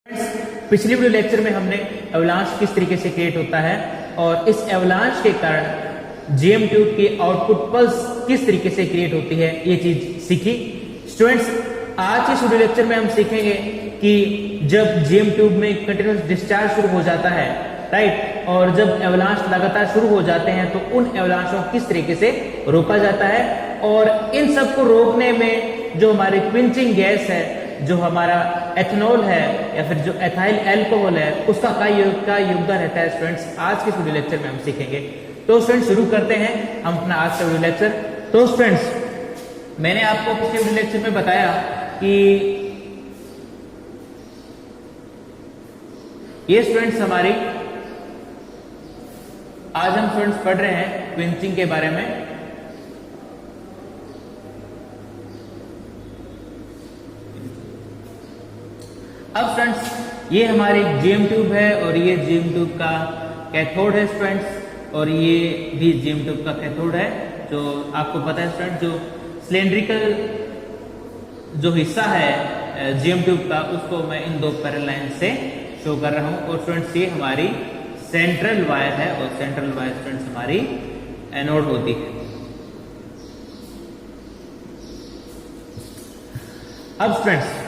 पिछले video lecture में हमने एवलांच किस तरीके से क्रिएट होता है और इस एवलांच के कारण जेएम ट्यूब की आउटपुट पल्स किस तरीके से क्रिएट होती है ये चीज सीखी। स्टूडेंट्स, आज इस वीडियो लेक्चर में हम सीखेंगे कि जब जेएम ट्यूब में कंटिन्यूअस डिस्चार्ज शुरू हो जाता है, राइट, और जब एवलांच लगातार शुरू हो जाते हैं तो उन एवलांचों को किस तरीके से रोका जाता है और इन सबको रोकने में जो हमारी क्विंचिंग गैस है, जो हमारा एथेनॉल है या फिर जो एथाइल अल्कोहल है, उसका क्या योगदान रहता है। स्टूडेंट्स, आज के वीडियो लेक्चर में हम सीखेंगे। तो स्टूडेंट्स, शुरू करते हैं हम अपना आज का वीडियो लेक्चर। तो स्टूडेंट्स, मैंने आपको पिछले वीडियो लेक्चर में बताया कि ये स्टूडेंट्स हमारी आज हम स्टूडेंट्स पढ़ रहे हैं क्विंचिंग के बारे में। अब स्टूडेंट्स, ये हमारी जेएम ट्यूब है और ये जेएम ट्यूब का कैथोड है स्टूडेंट्स, और ये भी जेएम ट्यूब का कैथोड है। जो आपको पता है स्टूडेंट, जो सिलेंड्रिकल जो हिस्सा है जेएम ट्यूब का, उसको मैं इन दो पैरेलल लाइन से शो कर रहा हूं। और स्टूडेंट्स, ये हमारी सेंट्रल वायर है और सेंट्रल वायर स्टूडेंट्स हमारी एनोड होती है। अब स्टूडेंट्स,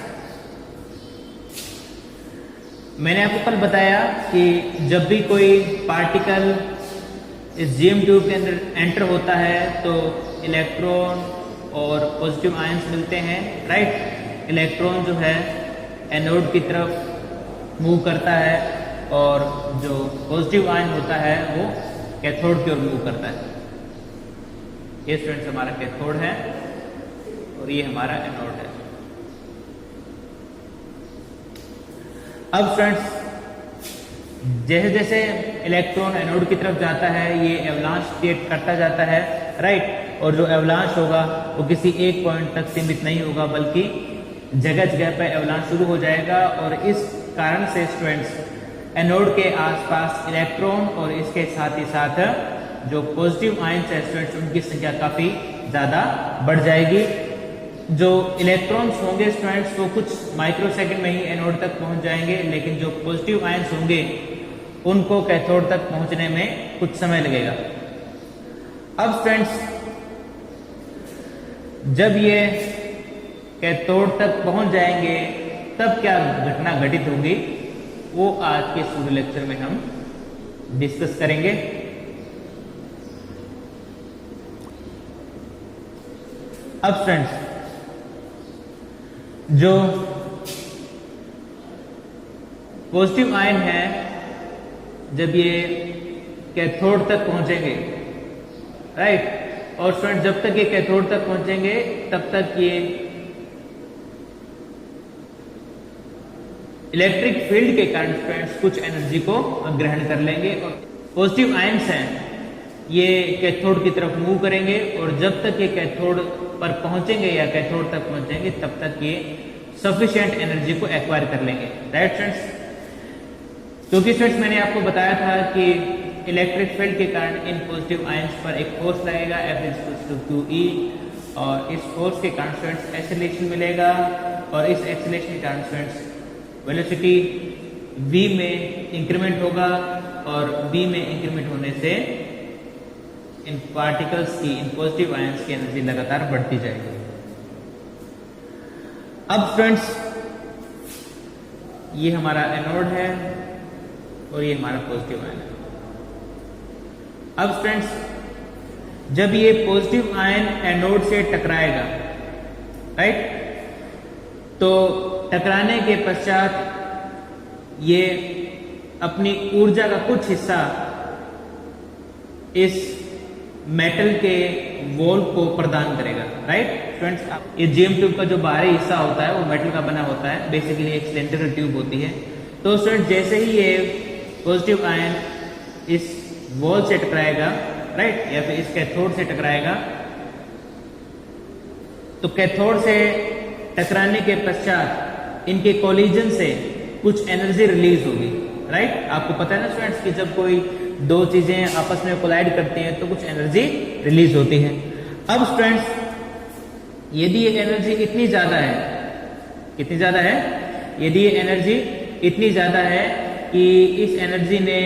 मैंने आपको कल बताया कि जब भी कोई पार्टिकल इस जेएम ट्यूब के अंदर एंटर होता है तो इलेक्ट्रॉन और पॉजिटिव आयंस मिलते हैं, राइट। इलेक्ट्रॉन जो है एनोड की तरफ मूव करता है और जो पॉजिटिव आयन होता है वो कैथोड की ओर मूव करता है। ये स्टूडेंट्स हमारा कैथोड है और ये हमारा एनोड है। अब स्टूडेंट्स, जैसे जैसे इलेक्ट्रॉन एनोड की तरफ जाता है ये एवलांच क्रिएट करता जाता है, राइट। और जो एवलांच होगा वो किसी एक पॉइंट तक सीमित नहीं होगा, बल्कि जगह जगह पर एवलांच शुरू हो जाएगा। और इस कारण से स्टूडेंट्स एनोड के आसपास इलेक्ट्रॉन और इसके साथ ही साथ जो पॉजिटिव आयंस है स्टूडेंट्स, उनकी संख्या काफी ज्यादा बढ़ जाएगी। जो इलेक्ट्रॉन्स होंगे स्टूडेंट्स वो कुछ माइक्रोसेकंड में ही एनोड तक पहुंच जाएंगे, लेकिन जो पॉजिटिव आयंस होंगे उनको कैथोड तक पहुंचने में कुछ समय लगेगा। अब स्टूडेंट्स, जब ये कैथोड तक पहुंच जाएंगे तब क्या घटना घटित होगी वो आज के वीडियो लेक्चर में हम डिस्कस करेंगे। अब स्टूडेंट्स, जो पॉजिटिव आयन है जब ये कैथोड तक पहुंचेंगे, राइट, और स्टूडेंट जब तक ये कैथोड तक पहुंचेंगे तब तक ये इलेक्ट्रिक फील्ड के कारण स्टूडेंट्स कुछ एनर्जी को ग्रहण कर लेंगे और पॉजिटिव आयंस हैं ये कैथोड की तरफ मूव करेंगे। और जब तक ये कैथोड पर पहुंचेंगे या कैथोड तक पहुंचेंगे तब तक ये सफिशिएंट एनर्जी को एक्वायर कर लेंगे, राइट स्टूडेंट्स। क्योंकि स्टूडेंट्स मैंने आपको बताया था कि इलेक्ट्रिक फील्ड के कारण इन पॉजिटिव आयंस पर एक फोर्स लगेगा F=QE, और इस फोर्स के कारण स्टूडेंट्स एक्सेलरेशन मिलेगा और इस एक्सेलरेशन के कारण स्टूडेंट्स वेलोसिटी v में इंक्रीमेंट होगा और v में इंक्रीमेंट होने से इन पार्टिकल्स की, इन पॉजिटिव आयंस की एनर्जी लगातार बढ़ती जाएगी। अब स्टूडेंट्स, ये हमारा एनोड है और ये हमारा पॉजिटिव आयन है। अब स्टूडेंट्स, जब ये पॉजिटिव आयन एनोड से टकराएगा, राइट, तो टकराने के पश्चात ये अपनी ऊर्जा का कुछ हिस्सा इस मेटल के वॉल को प्रदान करेगा, राइट स्टूडेंट्स। ये जेएम ट्यूब का जो बाहरी हिस्सा होता है वो मेटल का बना होता है, बेसिकली एक सिलेंडरिकल ट्यूब होती है। तो स्टूडेंट जैसे ही ये पॉजिटिव आयन इस वॉल से टकराएगा, राइट, या फिर इस कैथोड से टकराएगा, तो कैथोड से टकराने के पश्चात इनके कोलिजन से कुछ एनर्जी रिलीज होगी, राइट। आपको पता है ना स्टूडेंट्स कि जब कोई दो चीजें आपस में कोलाइड करती हैं तो कुछ एनर्जी रिलीज होती है। अब स्टूडेंट्स, यदि ये एनर्जी इतनी ज्यादा है, कितनी ज्यादा है, यदि ये एनर्जी इतनी ज्यादा है कि इस एनर्जी ने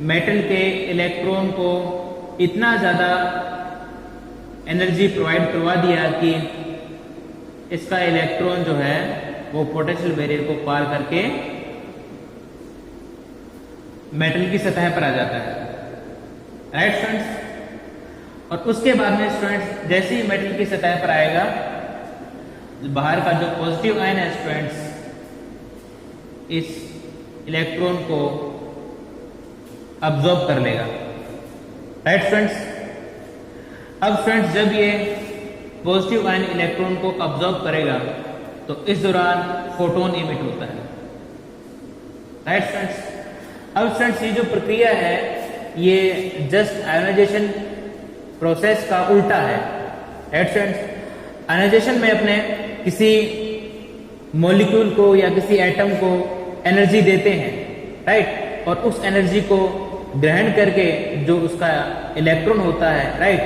मेटल के इलेक्ट्रॉन को इतना ज्यादा एनर्जी प्रोवाइड करवा दिया कि इसका इलेक्ट्रॉन जो है वो पोटेंशियल बैरियर को पार करके मेटल की सतह पर आ जाता है, राइट स्टूडेंट्स। और उसके बाद में स्टूडेंट्स जैसे ही मेटल की सतह पर आएगा, बाहर का जो पॉजिटिव आयन है स्टूडेंट्स, इस इलेक्ट्रॉन को अब्जॉर्ब कर लेगा, राइट स्टूडेंट्स। अब स्टूडेंट्स जब ये पॉजिटिव आयन इलेक्ट्रॉन को अब्जॉर्ब करेगा तो इस दौरान फोटोन इमिट होता है, राइट स्टूडेंट्स। अब स्टूडेंट्स ये जो प्रक्रिया है ये जस्ट आयोनाइजेशन प्रोसेस का उल्टा है, राइट स्टूडेंट्स। आयोनाइजेशन में अपने किसी मॉलिक्यूल को या किसी एटम को एनर्जी देते हैं, राइट, और उस एनर्जी को ग्रहण करके जो उसका इलेक्ट्रॉन होता है, राइट,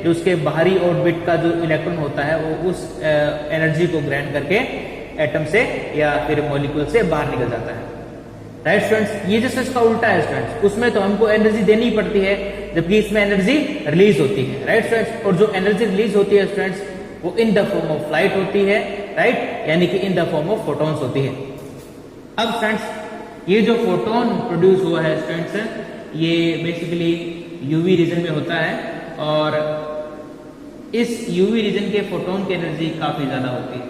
जो उसके बाहरी ऑर्बिट का जो इलेक्ट्रॉन होता है वो उस एनर्जी को ग्रहण करके एटम से या फिर मॉलिक्यूल से बाहर निकल जाता है, राइट स्टूडेंट्स। ये जैसे इसका उल्टा है स्टूडेंट्स, उसमें तो हमको एनर्जी देनी पड़ती है जबकि इसमें एनर्जी रिलीज होती है, राइट स्टूडेंट्स। और जो एनर्जी रिलीज होती है स्टूडेंट्स वो in the form of light होती है, राइट, यानी कि in the form of photons होती है। अब स्टूडेंट्स ये जो फोटोन प्रोड्यूस हुआ है स्टूडेंट्स, ये बेसिकली यूवी रीजन में होता है और इस यूवी रीजन के फोटोन की एनर्जी काफी ज्यादा होती है,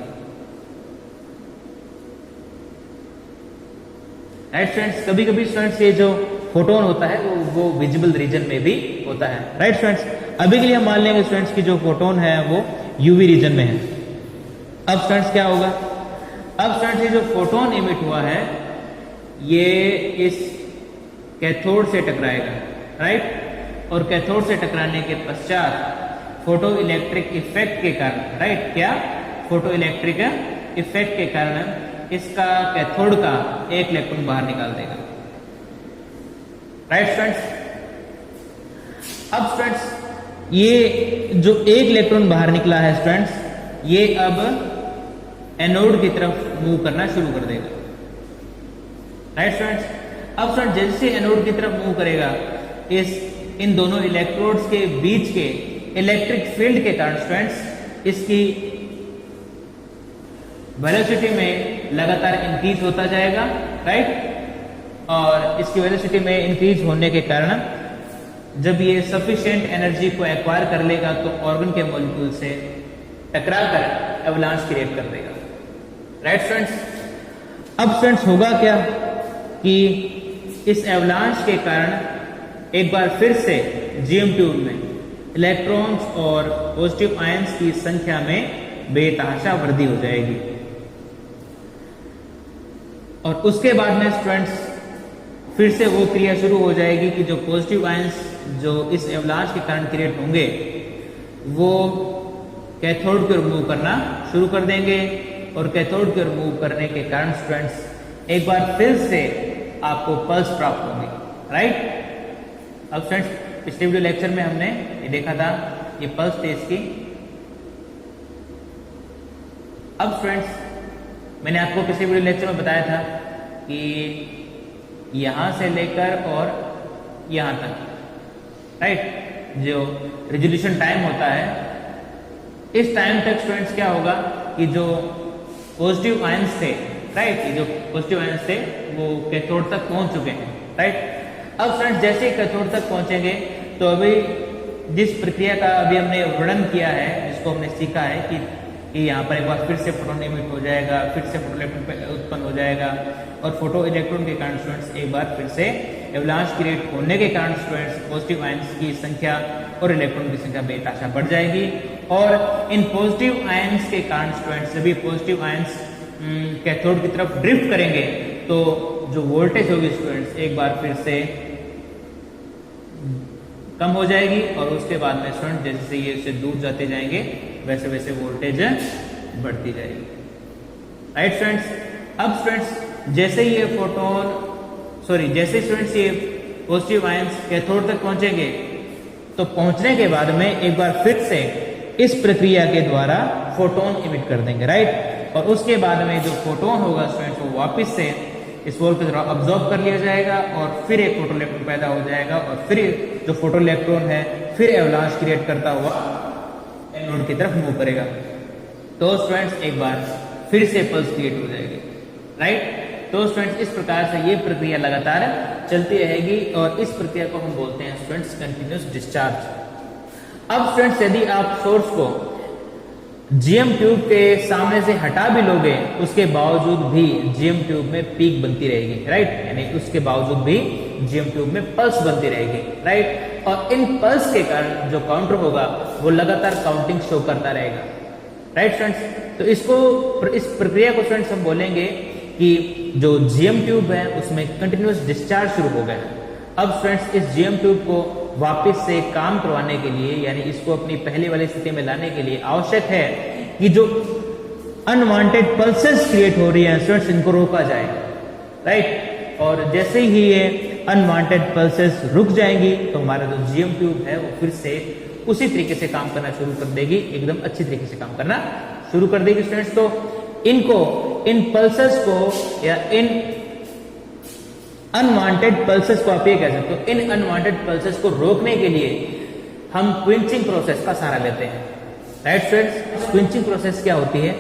राइट स्टूडेंट्स। कभी कभी स्टूडेंट्स ये जो फोटोन होता है वो विजिबल रीजन में भी होता है, राइट स्टूडेंट्स। अभी के लिए हम मान लेंगे स्टूडेंट्स की जो फोटोन है वो यूवी रीजन में है। अब स्टूडेंट्स क्या होगा, अब स्टूडेंट्स ये जो फोटोन इमिट हुआ है ये इस कैथोड से टकराएगा, राइट, और कैथोड से टकराने के पश्चात फोटो इलेक्ट्रिक इफेक्ट के कारण, राइट, क्या फोटो इलेक्ट्रिक इफेक्ट के कारण इसका कैथोड का एक इलेक्ट्रॉन बाहर निकाल देगा, राइट स्टूडेंट्स। अब स्टूडेंट्स ये जो एक इलेक्ट्रॉन बाहर निकला है स्टूडेंट्स, ये अब एनोड की तरफ मूव करना शुरू कर देगा, राइट स्टूडेंट्स। अब स्टूडेंट जैसे एनोड की तरफ मूव करेगा, इन दोनों इलेक्ट्रोड्स के बीच के इलेक्ट्रिक फील्ड के कारण स्टूडेंट्स इसकी वेलोसिटी में लगातार इंक्रीज होता जाएगा, राइट, और इसकी वेलोसिटी में इंक्रीज होने के कारण जब ये सफिशिएंट एनर्जी को एक्वायर कर लेगा तो ऑर्गन के मॉलिक्यूल से टकरा कर एवलांच क्रिएट कर देगा, राइट स्टूडेंट्स। अब स्टूडेंट्स होगा क्या कि इस एवलांच के कारण एक बार फिर से जीएम ट्यूब में इलेक्ट्रॉन्स और पॉजिटिव आयंस की संख्या में बेतहाशा वृद्धि हो जाएगी और उसके बाद में स्टूडेंट्स फिर से वो क्रिया शुरू हो जाएगी कि जो पॉजिटिव आयंस जो इस एवलांच के कारण क्रिएट होंगे वो कैथोड की ओर मूव करना शुरू कर देंगे और कैथोड की ओर मूव करने के कारण स्टूडेंट्स एक बार फिर से आपको पल्स प्राप्त होगी, राइट। अब स्टूडेंट्स पिछले वीडियो लेक्चर में हमने ये देखा था, ये पल्स थी इसकी। अब स्टूडेंट्स मैंने आपको पिछले वीडियो लेक्चर में बताया था कि यहां से लेकर और यहां तक, राइट, जो रेजोल्यूशन टाइम होता है, इस टाइम तक स्टूडेंट्स क्या होगा कि जो पॉजिटिव आयंस थे, राइट, ये जो पॉजिटिव आयंस थे वो कैथोड तक पहुंच चुके हैं, राइट। अब स्टूडेंट्स जैसे ही कैथोड तक पहुंचेंगे तो अभी जिस प्रक्रिया का अभी हमने वर्णन किया है, जिसको हमने सीखा है कि यहाँ पर एक बार फिर से फोटोन इमिट हो जाएगा, फिर से फोटो इलेक्ट्रॉन उत्पन्न हो जाएगा और फोटो इलेक्ट्रॉन के कारण स्टूडेंट्स एक बार फिर से एवलांच क्रिएट होने के कारण स्टूडेंट्स पॉजिटिव आयंस की संख्या और इलेक्ट्रॉन की संख्या बेतहाशा बढ़ जाएगी और इन पॉजिटिव आयंस के कारण स्टूडेंट्स सभी पॉजिटिव आयंस कैथोड की तरफ ड्रिफ्ट करेंगे तो जो वोल्टेज होगी स्टूडेंट्स एक बार फिर से कम हो जाएगी और उसके बाद में स्टूडेंट जैसे ये इससे दूर जाते जाएंगे वैसे वैसे वोल्टेज बढ़ती जाएगी, राइट स्टूडेंट्स। अब स्टूडेंट्स जैसे ये जैसे स्टूडेंट्स ये पॉजिटिव आयंस कैथोड तक पहुंचेंगे तो पहुंचने के बाद में एक बार फिर से इस प्रक्रिया के द्वारा फोटोन इमिट कर देंगे, राइट। और उसके बाद में जो फोटोन होगा स्टूडेंट्स वो वापस से इस वॉल के द्वारा ऑब्जॉर्ब कर लिया जाएगा और फिर एक फोटो इलेक्ट्रॉन पैदा हो जाएगा और फिर जो फोटो इलेक्ट्रॉन है फिर एवलांच क्रिएट करता हुआ एनोड की तरफ मूव करेगा। तो स्टूडेंट्स एक बार फिर से पल्स क्रिएट हो जाएगी, राइट। तो स्टूडेंट्स इस प्रकार से ये प्रक्रिया लगातार चलती रहेगी और इस प्रक्रिया को हम बोलते हैं स्टूडेंट्स कंटिन्यूअस डिस्चार्ज। अब स्टूडेंट्स यदि आप सोर्स को जीएम ट्यूब के सामने से हटा भी लोगे उसके बावजूद भी जीएम ट्यूब में पीक बनती रहेगी, राइट। यानी उसके बावजूद भी जीएम ट्यूब में पल्स बनती रहेगी, राइट। और इन पल्स के कारण जो काउंटर होगा वो लगातार काउंटिंग शो करता रहेगा, राइट स्टूडेंट्स। तो इस प्रक्रिया को स्टूडेंट्स हम बोलेंगे कि जो जीएम ट्यूब है उसमें कंटिन्यूअस डिस्चार्ज शुरू हो गया। अब स्टूडेंट्स इस जीएम ट्यूब को वापस से काम करवाने के लिए यानी इसको अपनी पहले वाली स्थिति में लाने के लिए आवश्यक है कि जो अनवांटेड पल्सेस क्रिएट हो रही है स्टूडेंट्स इनको रोका जाए, राइट। और जैसे ही ये अनवांटेड पल्सेस रुक जाएंगी तो हमारा जो जीएम ट्यूब है वो फिर से उसी तरीके से काम करना शुरू कर देगी, एकदम अच्छी तरीके से काम करना शुरू कर देगी स्टूडेंट्स। तो इन पल्सेस को या इन अनवांटेड पल्सेस को आप ये कह सकते हो, इन अनवांटेड पल्सेस को रोकने के लिए हम क्विंचिंग प्रोसेस का सहारा लेते हैं, राइट स्टूडेंट्स। क्विंचिंग प्रोसेस क्या होती है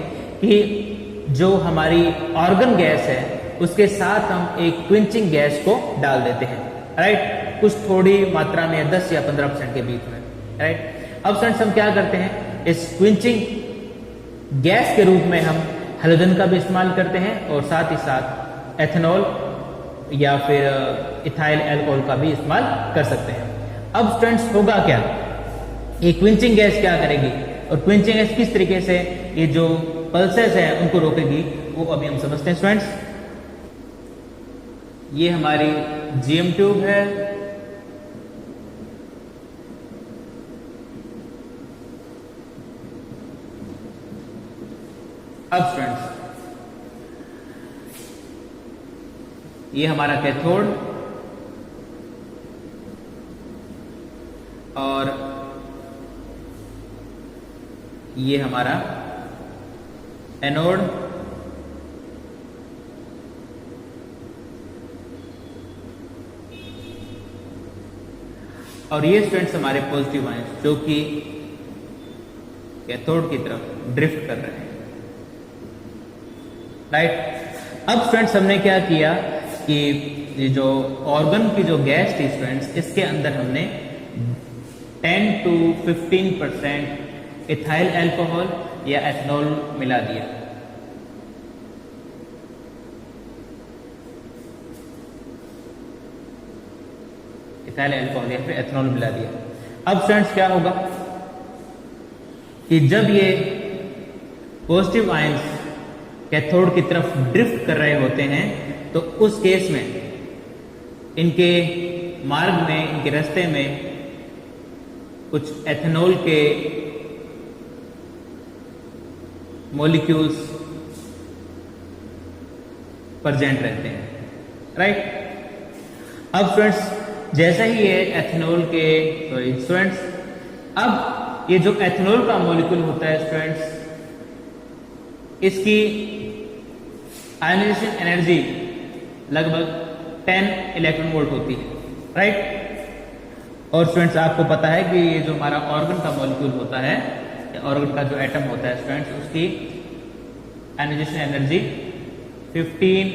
कि जो हमारी ऑर्गन गैस है उसके साथ हम एक क्विंचिंग गैस को डाल देते हैं, राइट। कुछ थोड़ी मात्रा में 10 या 15% के बीच में, राइट। अब स्टूडेंट्स हम क्या करते हैं, इस क्विंचिंग गैस के रूप में हम हैलोजन का भी इस्तेमाल करते हैं और साथ ही साथ एथेनॉल या फिर इथाइल अल्कोहल का भी इस्तेमाल कर सकते हैं। अब स्टूडेंट्स होगा क्या, ये क्विंचिंग गैस क्या करेगी और क्विंचिंग गैस किस तरीके से ये जो पल्सेस है उनको रोकेगी वो अभी हम समझते हैं स्टूडेंट्स। ये हमारी जीएम ट्यूब है, अब स्टूडेंट्स ये हमारा कैथोड और ये हमारा एनोड, और ये स्टूडेंट्स हमारे पॉजिटिव आयंस जो कि कैथोड की तरफ ड्रिफ्ट कर रहे हैं, राइट। अब स्टूडेंट्स हमने क्या किया कि ये जो ऑर्गन की जो गैस थी स्टूडेंट्स इसके अंदर हमने 10 to 15% इथाइल अल्कोहल या एथेनॉल मिला दिया, इथाइल अल्कोहल या फिर एथेनॉल मिला दिया। अब स्टूडेंट्स क्या होगा कि जब ये पॉजिटिव आयंस कैथोड की तरफ ड्रिफ्ट कर रहे होते हैं तो उस केस में इनके मार्ग में, इनके रास्ते में कुछ एथेनॉल के मॉलिक्यूल्स प्रेजेंट रहते हैं, राइट। अब स्टूडेंट्स जैसे ही ये एथेनॉल के स्टूडेंट्स अब ये जो एथेनॉल का मॉलिक्यूल होता है स्टूडेंट्स इसकी आयनाइजेशन एनर्जी लगभग 10 इलेक्ट्रॉन वोल्ट होती है, राइट। और स्टूडेंट्स आपको पता है कि ये जो हमारा ऑर्गन का मॉलिक्यूल होता है, ऑर्गन का जो एटम होता है स्टूडेंट्स उसकी आयनाइजेशन एनर्जी 15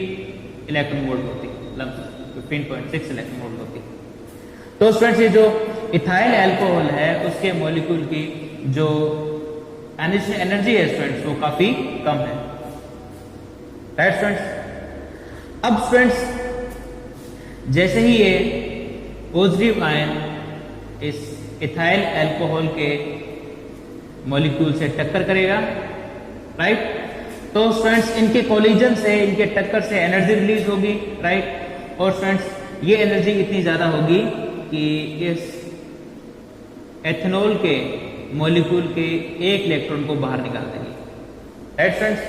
इलेक्ट्रॉन वोल्ट होती है, लगभग 15.6 इलेक्ट्रॉन वोल्ट होती है। तो स्टूडेंट्स ये जो इथाइल अल्कोहल है उसके मॉलिक्यूल की जो आयनाइजेशन एनर्जी है स्टूडेंट्स वो काफी कम है, राइट स्टूडेंट्स। अब स्टूडेंट्स जैसे ही ये पॉजिटिव आयन इस इथाइल अल्कोहल के मॉलिक्यूल से टक्कर करेगा, राइट। तो स्टूडेंट्स इनके कोलिजन से, इनके टक्कर से एनर्जी रिलीज होगी, राइट। और स्टूडेंट्स ये एनर्जी इतनी ज्यादा होगी कि इस एथेनॉल के मॉलिक्यूल के एक इलेक्ट्रॉन को बाहर निकाल देगी, राइट स्टूडेंट्स।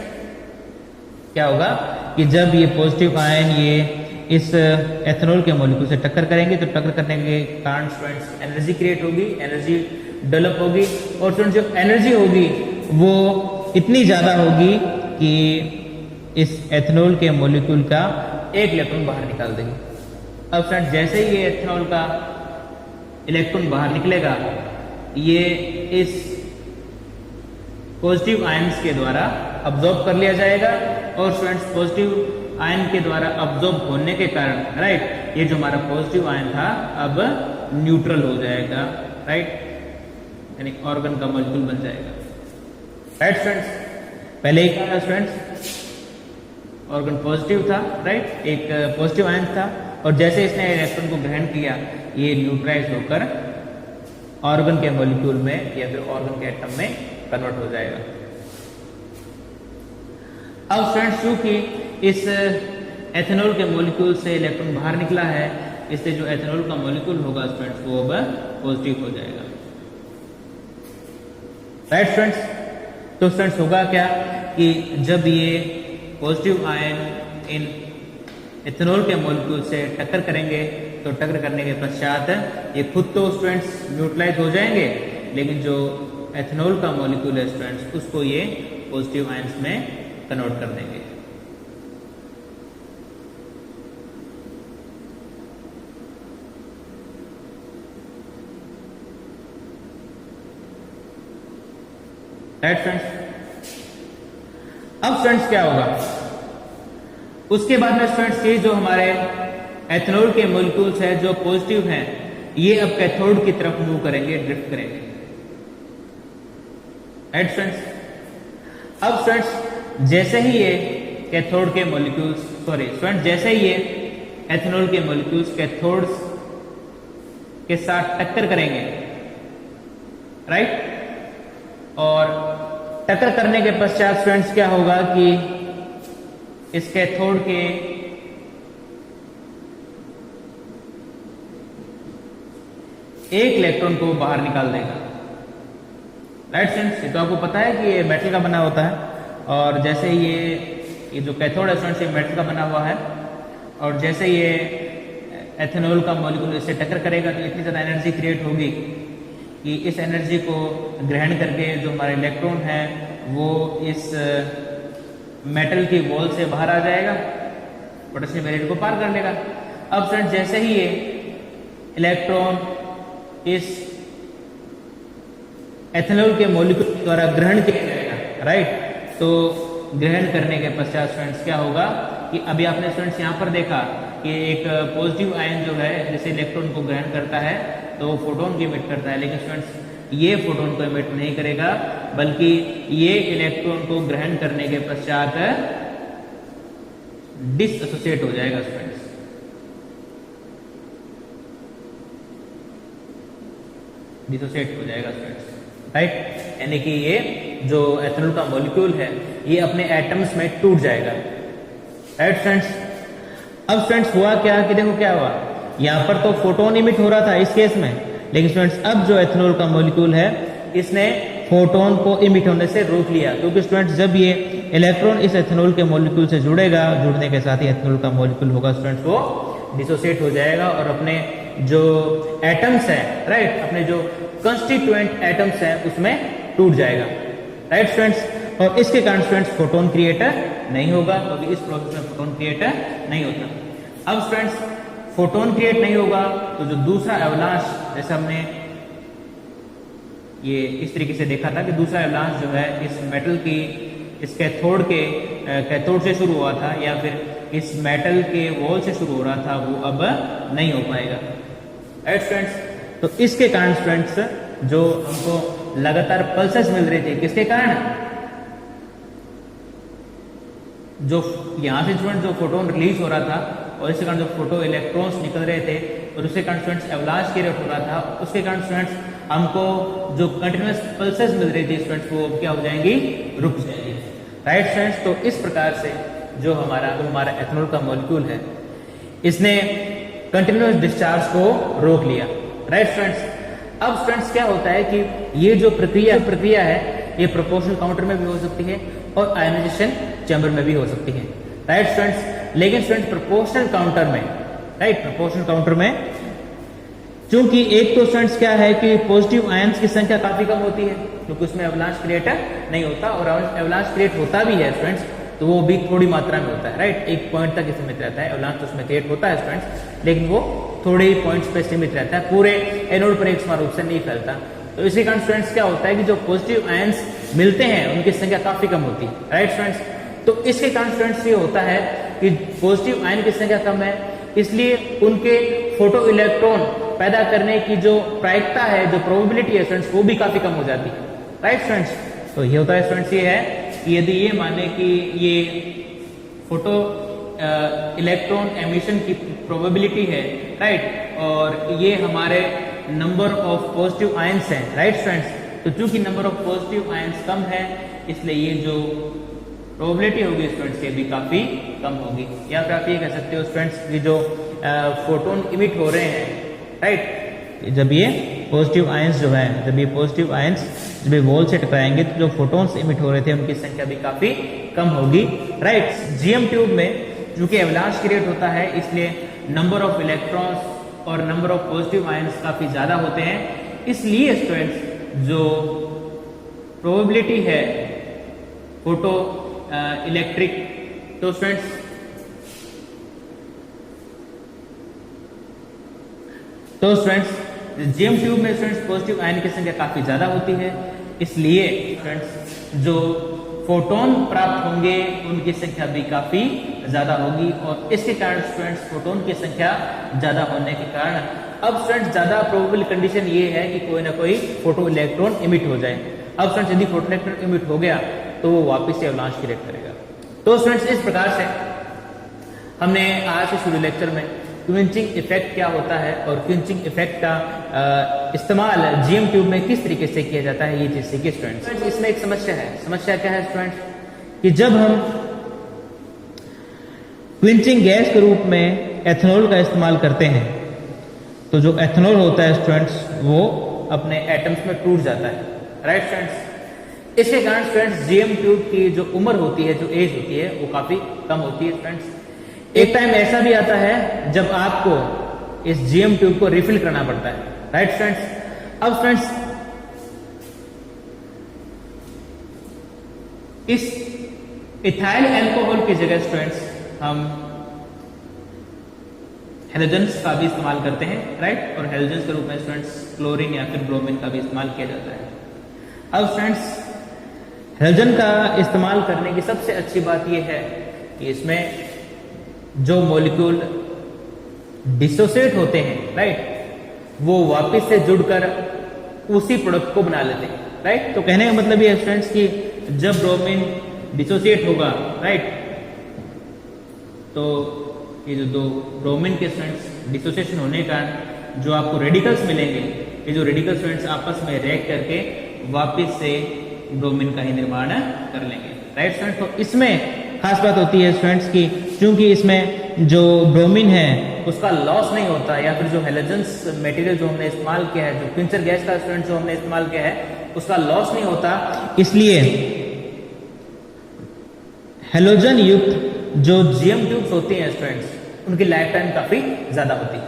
क्या होगा कि जब ये पॉजिटिव आयन ये इस एथेनॉल के मॉलिक्यूल से टक्कर करेंगे तो टक्कर करने के कारण स्टूडेंट्स एनर्जी क्रिएट होगी, एनर्जी डेवलप होगी और स्टूडेंट्स जो एनर्जी होगी वो इतनी ज़्यादा होगी कि इस एथेनॉल के मॉलिक्यूल का एक इलेक्ट्रॉन बाहर निकाल देगी। अब स्टूडेंट जैसे ही ये एथेनॉल का इलेक्ट्रॉन बाहर निकलेगा, ये इस पॉजिटिव आयंस के द्वारा अब्जॉर्ब कर लिया जाएगा और स्टूडेंट्स पॉजिटिव आयन के द्वारा अब्जॉर्ब होने के कारण राइट, ये जो हमारा पॉजिटिव आयन था अब न्यूट्रल हो जाएगा, राइट, यानी ऑर्गन का मॉलिक्यूल बन जाएगा, राइट स्टूडेंट्स। पहले ही कहा स्टूडेंट्स ऑर्गन पॉजिटिव था, राइट, एक पॉजिटिव आयन था और जैसे इसने इलेक्ट्रॉन को ग्रहण किया ये न्यूट्रलाइज होकर ऑर्गन के मॉलिक्यूल में या फिर ऑर्गन के एटम में कन्वर्ट हो जाएगा। अब स्टूडेंट्स चूंकि इस एथेनॉल के मॉलिक्यूल से इलेक्ट्रॉन बाहर निकला है, इससे जो एथेनॉल का मॉलिक्यूल होगा स्टूडेंट्स वो अब पॉजिटिव हो जाएगा, राइट स्टूडेंट्स। तो स्टूडेंट्स होगा क्या कि जब ये पॉजिटिव आयन इन एथेनॉल के मॉलिक्यूल से टक्कर करेंगे तो टक्कर करने के पश्चात ये खुद तो स्टूडेंट्स न्यूट्रलाइज हो जाएंगे, लेकिन जो एथेनॉल का मॉलिक्यूल है स्टूडेंट्स उसको ये पॉजिटिव आयंस में कन्वर्ट कर देंगे। Right students. अब स्टूडेंट्स क्या होगा उसके बाद में स्टूडेंट्स, ये जो हमारे एथेनॉल के मॉलिक्यूल्स है जो पॉजिटिव हैं ये अब कैथोड की तरफ मूव करेंगे, ड्रिफ्ट करेंगे, राइट स्टूडेंट्स। अब स्टूडेंट्स जैसे ही ये कैथोड के मॉलिक्यूल्स स्टूडेंट्स जैसे ही ये एथेनॉल के मॉलिक्यूल्स कैथोड्स के साथ टक्कर करेंगे, राइट, और टक्कर करने के पश्चात स्टूडेंट्स क्या होगा कि इस कैथोड के एक इलेक्ट्रॉन को बाहर निकाल देगा, राइट स्टूडेंट्स। ये तो आपको पता है कि ये मेटल का बना होता है और जैसे ये जो कैथोड है स्टूडेंट्स ये मेटल का बना हुआ है और जैसे ये एथेनॉल का मॉलिक्यूल इससे टक्कर करेगा तो इतनी ज़्यादा एनर्जी क्रिएट होगी कि इस एनर्जी को ग्रहण करके जो हमारा इलेक्ट्रॉन है वो इस मेटल की वॉल से बाहर आ जाएगा, पोटेंशियल बैरियर को पार कर लेगा। अब स्टूडेंट जैसे ही ये इलेक्ट्रॉन इस एथेनॉल के मॉलिक्यूल द्वारा ग्रहण किया जाएगा, राइट, तो ग्रहण करने के पश्चात स्टूडेंट्स क्या होगा कि अभी आपने स्टूडेंट्स यहाँ पर देखा कि एक पॉजिटिव आयन जो है जैसे इलेक्ट्रॉन को ग्रहण करता है तो वो फोटोन को इमिट करता है, लेकिन स्टूडेंट्स ये फोटोन को इमिट नहीं करेगा बल्कि ये इलेक्ट्रॉन को ग्रहण करने के पश्चात डिसएसोसिएट हो जाएगा स्टूडेंट्स, डिसोसिएट हो जाएगा स्टूडेंट्स, राइट, यानी कि ये जो एथेनॉल का मॉलिक्यूल है ये अपने एटम्स में टूट जाएगा, राइट स्टूडेंट्स। अब स्टूडेंट्स हुआ क्या कि देखो क्या हुआ, यहाँ पर तो फोटोन इमिट हो रहा था इस केस में, लेकिन स्टूडेंट्स अब जो एथेनॉल का मॉलिक्यूल है इसने फोटोन को इमिट होने से रोक लिया, क्योंकि स्टूडेंट्स जब ये इलेक्ट्रॉन इस एथेनॉल के मॉलिक्यूल से जुड़ेगा, जुड़ने के साथ ही एथेनॉल का मॉलिक्यूल होगा स्टूडेंट्स वो डिसोसिएट हो जाएगा और अपने जो एटम्स हैं, राइट, अपने जो कंस्टिट्यूएंट एटम्स हैं उसमें टूट जाएगा, राइट स्टूडेंट्स। और इसके कारण स्टूडेंट्स फोटोन क्रिएटर नहीं होगा, क्योंकि इस प्रोसेस में फोटोन क्रिएटर नहीं होता। अब स्टूडेंट्स फोटोन क्रिएट नहीं होगा तो जो दूसरा एवलांच, जैसे हमने ये इस तरीके से देखा था कि दूसरा एवलांच जो है इस मेटल की इस कैथोड से शुरू हुआ था या फिर इस मेटल के वॉल से शुरू हो रहा था, वो अब नहीं हो पाएगा, राइट स्टूडेंट्स। तो इसके कारण स्टूडेंट्स जो हमको लगातार पल्सेस मिल रही थी, किसके कारण, जो यहाँ से स्टूडेंट जो फोटोन रिलीज हो रहा था और इसके कारण जो फोटो इलेक्ट्रॉन्स निकल रहे थे और उसके कारण स्टूडेंट्स एवलांच क्रिएट हो रहा था, उसके कारण स्टूडेंट्स हमको जो कंटिन्यूअस पल्सेस मिल रही थी स्टूडेंट्स वो क्या हो जाएंगी, रुक जाएंगी, राइट स्टूडेंट्स। तो इस प्रकार से जो हमारा एथेनॉल का मॉलिक्यूल है इसने कंटिन्यूअस डिस्चार्ज को रोक लिया, राइट स्टूडेंट्स। अब स्टूडेंट्स क्या होता है कि ये जो प्रक्रिया है ये प्रोपोर्शनल काउंटर में भी हो सकती है और आयोनाइजेशन चैम्बर में भी हो सकती है, राइट स्टूडेंट्स। लेकिन स्टूडेंट्स प्रोपोर्शनल काउंटर में, राइट, प्रोपोर्शनल काउंटर में क्योंकि एक तो स्टूडेंट्स क्या है कि पॉजिटिव आयंस की संख्या काफी कम होती है क्योंकि उसमें एवलांच क्रिएट नहीं होता, और एवलांच क्रिएट होता भी है स्टूडेंट्स तो वो भी थोड़ी मात्रा में होता है, राइट। एक पॉइंट तक सीमित रहता है एवलांच, तो उसमें क्रिएट होता है स्टूडेंट्स, लेकिन वो थोड़े ही पॉइंट्स पे सीमित रहता है, पूरे एनोड पर एक समान रूप से नहीं फैलता। तो इसी कारण स्टूडेंट्स क्या होता है कि जो पॉजिटिव आयंस मिलते हैं उनकी संख्या काफी कम होती है, राइट स्टूडेंट्स। तो इसके कारण स्टूडेंट्स ये होता है कि पॉजिटिव आयन की संख्या कम है, इसलिए उनके फोटो इलेक्ट्रॉन पैदा करने की जो प्रायिकता है, जो प्रोबेबिलिटी है स्टूडेंट्स, वो भी काफी कम हो जाती है, राइट स्टूडेंट्स। तो ये होता है स्टूडेंट्स, ये है कि यदि ये माने कि ये फोटो इलेक्ट्रॉन एमिशन की प्रोबेबिलिटी है, राइट, और ये हमारे नंबर ऑफ पॉजिटिव आयंस हैं, राइट स्टूडेंट्स। तो चूंकि नंबर ऑफ पॉजिटिव आयंस कम है इसलिए ये जो प्रोबेबिलिटी होगी स्टूडेंट्स ये भी काफी कम होगी, या फिर आप ये कह सकते हो स्टूडेंट्स कि जो फोटोन इमिट हो रहे हैं, राइट, जब ये पॉजिटिव आयंस जो है, जब ये पॉजिटिव आयंस जब ये वॉल से टकराएंगे तो जो फोटोन्स इमिट हो रहे थे उनकी संख्या भी काफी कम होगी, राइट। जीएम ट्यूब में चूंकि एवलांच क्रिएट होता है इसलिए नंबर ऑफ इलेक्ट्रॉन्स और नंबर ऑफ पॉजिटिव आयंस काफी ज्यादा होते हैं, इसलिए स्टूडेंट्स जो प्रोबेबिलिटी है फोटो इलेक्ट्रिक, तो स्टूडेंट्स जीएम ट्यूब में स्टूडेंट्स पॉजिटिव आयन की संख्या काफी ज्यादा होती है, इसलिए स्टूडेंट्स जो फोटोन प्राप्त होंगे उनकी संख्या भी काफी ज्यादा होगी, और इसके कारण स्टूडेंट्स फोटोन की संख्या ज्यादा होने के कारण अब स्टूडेंट्स ज्यादा प्रोबेबल कंडीशन ये है कि कोई ना कोई फोटो इलेक्ट्रॉन इमिट हो जाए। अब स्टूडेंट्स यदि फोटो इलेक्ट्रॉन इमिट हो गया तो वो वापस से एवलांच क्रिएट करेगा। तो स्टूडेंट्स इस प्रकार से हमने आज के शुरू लेक्चर में क्विंचिंग इफेक्ट क्या होता है और क्विंचिंग इफेक्ट का इस्तेमाल जीएम ट्यूब में किस तरीके से किया जाता है ये चीज सीखिए स्टूडेंट्स। इसमें एक समस्या है, समस्या क्या है स्टूडेंट्स कि जब हम क्विंचिंग गैस के रूप में एथेनॉल का इस्तेमाल करते हैं तो जो एथेनॉल होता है स्टूडेंट्स वो अपने एटम्स में टूट जाता है, राइट स्टूडेंट्स। इसके कारण स्टूडेंट्स जीएम ट्यूब की जो उम्र होती है, जो एज होती है वो काफी कम होती है स्टूडेंट्स। एक टाइम ऐसा भी आता है जब आपको इस जीएम ट्यूब को रिफिल करना पड़ता है, राइट स्टूडेंट्स। अब स्टूडेंट्स इस इथाइल अल्कोहल की जगह स्टूडेंट्स हम हेलोजन्स का भी इस्तेमाल करते हैं, राइट, और हेलोजन्स के रूप में स्टूडेंट्स क्लोरीन या फिर ब्रोमीन का भी इस्तेमाल किया जाता है। अब स्टूडेंट्स हेलोजन का इस्तेमाल करने की सबसे अच्छी बात यह है कि इसमें जो मॉलिक्यूल डिसोसिएट होते हैं, राइट, वो वापस से जुड़कर उसी प्रोडक्ट को बना लेते हैं, राइट। तो कहने का मतलब ये है स्टूडेंट्स कि जब ब्रोमीन डिसोसिएट होगा, राइट, तो ये जो दो ब्रोमीन के स्टूडेंट्स डिसोसिएशन होने के कारण जो आपको रेडिकल्स मिलेंगे, ये जो रेडिकल स्टूडेंट्स आपस में रिएक्ट करके वापस से ब्रोमीन का ही निर्माण कर लेंगे, राइट स्टूडेंट्स। तो इसमें खास बात होती है स्टूडेंट्स की क्योंकि इसमें जो ब्रोमीन है उसका लॉस नहीं होता, या फिर जो हेलोजन्स मटेरियल जो हमने इस्तेमाल किया है, जो क्विंचर गैस का स्टूडेंट्स जो हमने इस्तेमाल किया है उसका लॉस नहीं होता, इसलिए हेलोजन युक्त जो जीएम ट्यूब्स होती हैं स्टूडेंट्स उनकी लाइफ टाइम काफी ज्यादा होती है।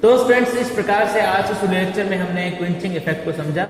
तो स्टूडेंट्स इस प्रकार से आज इस लेक्चर में हमने क्विंचिंग इफेक्ट को समझा।